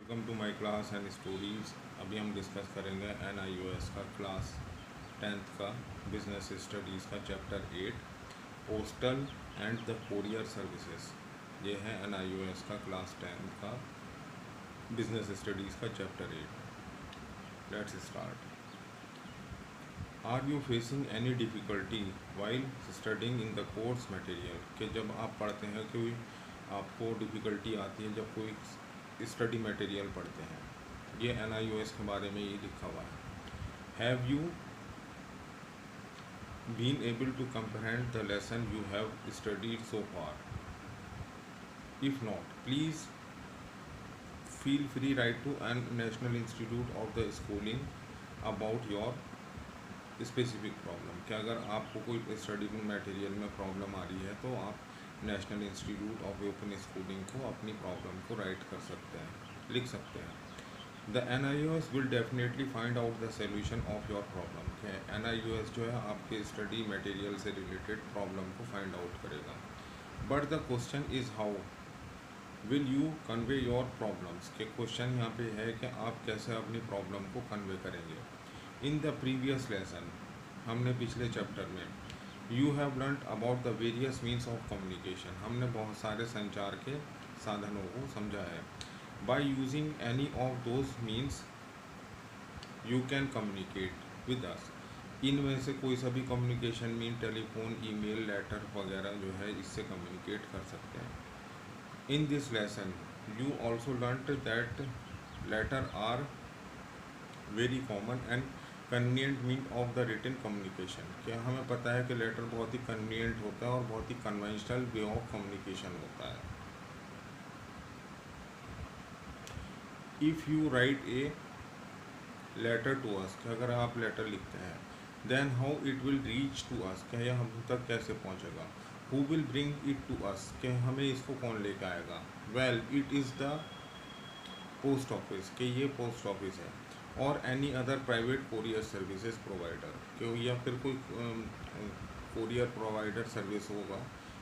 Welcome to my class and stories. अभी हम discuss करेंगे NIOS का क्लास 10th का बिजनेस स्टडीज़ का chapter 8 postal and the courier services. ये है NIOS का क्लास 10th का बिजनेस स्टडीज़ का chapter 8। Let's start. Are you facing any difficulty while studying in the course material? कि जब आप पढ़ते हैं कोई आपको डिफ़िकल्टी आती है जब कोई स्टडी मटेरियल पढ़ते हैं। ये NIOS के बारे में ये लिखा हुआ है। Have you been able to comprehend the lesson you have studied so far? If not, please feel free write to an national institute of the schooling about your specific problem. कि अगर आपको कोई स्टडी मटेरियल में problem आ रही है तो आप national institute of open schooling को अपनी प्रॉब्लम को राइट कर सकते हैं, लिख सकते हैं। The NIOS will definitely find out the solution of your problem. के NIOS जो है आपके स्टडी मटेरियल से रिलेटेड प्रॉब्लम को फाइंड आउट करेगा। But the question is how will you convey your problems. के क्वेश्चन यहाँ पे है कि आप कैसे अपनी प्रॉब्लम को कन्वे करेंगे। इन द प्रीवियस लेसन, हमने पिछले चैप्टर में you have learn about the various means of communication, हमने बहुत सारे संचार के साधनों को समझा है। By using any of those means you can communicate with us. इनमें से कोई सा भी communication mean telephone, email, letter वगैरह जो है इससे कम्युनिकेट कर सकते हैं। In this lesson you also learn that letter are very common and convenient mean of the written communication. क्या हमें पता है कि लेटर बहुत ही कन्वीनियंट होता है और बहुत ही कन्वेंशनल वे ऑफ कम्युनिकेशन होता है। If you write a letter to us, कि अगर आप लेटर लिखते हैं, then how it will reach to us, क्या यह हम तक कैसे पहुंचेगा। Who will bring it to us, कि हमें इसको कौन लेकर आएगा। Well it is the post office, कि ये पोस्ट ऑफिस है। और any other private courier services provider, कि या फिर कोई कोरियर प्रोवाइडर सर्विस होगा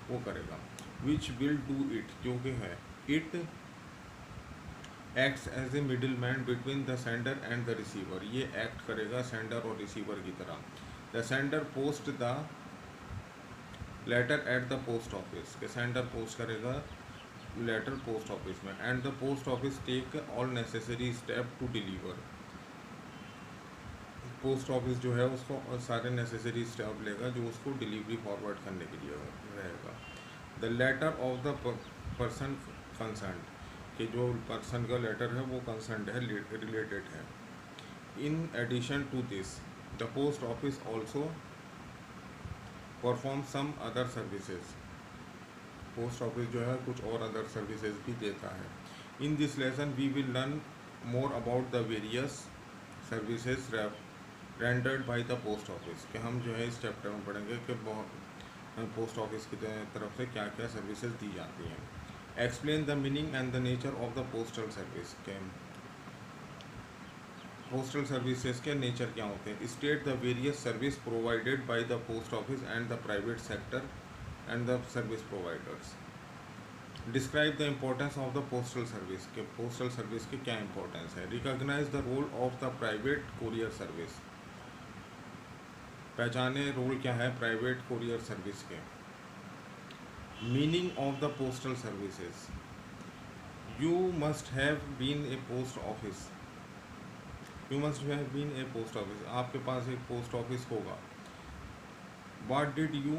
वो करेगा। विच विल डू इट, जो कि है it acts as a middle man between the sender and the receiver, ये एक्ट करेगा सेंडर और रिसीवर की तरह। The sender post the letter at the post office, के सेंडर पोस्ट करेगा लेटर पोस्ट ऑफिस में। And the post office take all necessary step to deliver, post office जो है उसको सारे नेसेसरी स्टेप लेगा जो उसको डिलीवरी फॉरवर्ड करने के लिए रहेगा। The letter of the person concern, कि जो पर्सन का लेटर है वो कंसर्न है, रिलेटेड है। In addition to this the post office also perform some other services, post office जो है कुछ और अदर सर्विसेज भी देता है। In this lesson we will learn more about the various services rendered by the post office, कि हम जो है इस चैप्टर में पढ़ेंगे कि पोस्ट ऑफिस की तरफ से क्या क्या सर्विसेज दी जाती हैं। Explain the meaning and the nature of the postal service, के पोस्टल सर्विसेज के नेचर क्या होते हैं। State the various service provided by the post office and the private sector and the service providers. Describe the importance of the postal service, के postal service की क्या importance है। Recognise the role of the private courier service, पहचाने role क्या है private courier service के। Meaning of the postal services, you must have been a post office, you must have been a post office, आपके पास एक post office होगा। What did you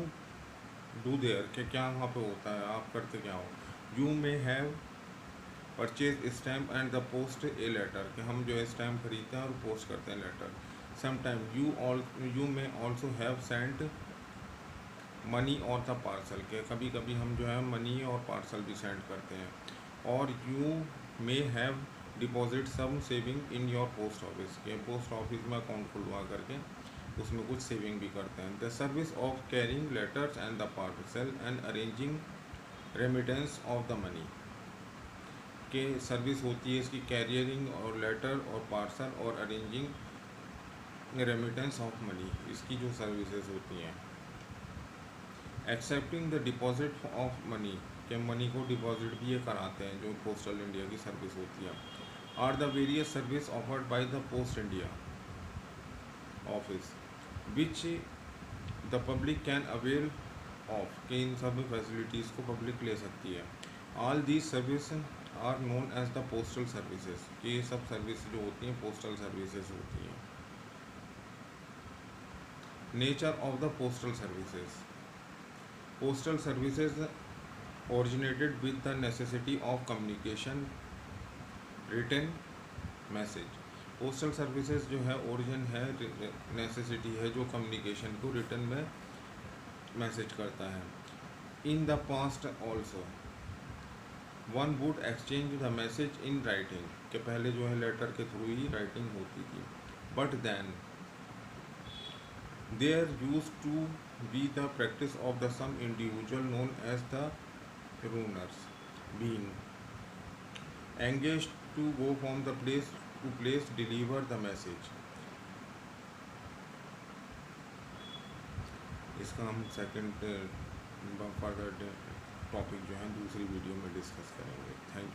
do there, कि क्या वहाँ पे होता है, आप करते क्या हो। You may have purchase stamp and the post a letter, कि हम जो है स्टैम्प खरीदते हैं और पोस्ट करते हैं letter. Sometime you may also have sent money or the parcel, के कभी कभी हम जो है मनी और पार्सल भी सेंड करते हैं। और you may have deposit some saving in your post office, के पोस्ट ऑफिस में अकाउंट खुलवा करके उसमें कुछ सेविंग भी करते हैं। The service of carrying letters and the parcel and arranging remittance of the money, के सर्विस होती है इसकी कैरियरिंग और लेटर और पार्सल और अरेंजिंग रेमिटेंस ऑफ मनी, इसकी जो सर्विसेज होती हैं। Accepting the deposit of money, के मनी को डिपॉजिट भी ये कराते हैं जो पोस्टल इंडिया की सर्विस होती है। are the various service offered by the Post India office which the public can avail of, कि इन सब फैसिलिटीज़ को पब्लिक ले सकती है. All these service are known as the postal services, कि ये सब सर्विस जो होती हैं पोस्टल सर्विसेज होती हैं. Nature of the postal services. Postal services originated with the necessity of communication written message. Postal services जो है ओरिजिन है, नेसेसिटी है जो कम्युनिकेशन को रिटर्न में मैसेज करता है. In the past also one would exchange the message in writing, के पहले जो है लेटर के थ्रू ही राइटिंग होती थी. But then there used to be the practice of the some individual known as the runers being engaged to go from the place to place deliver the message. इसका हम second further topic जो है दूसरी video में discuss करेंगे. Thank you.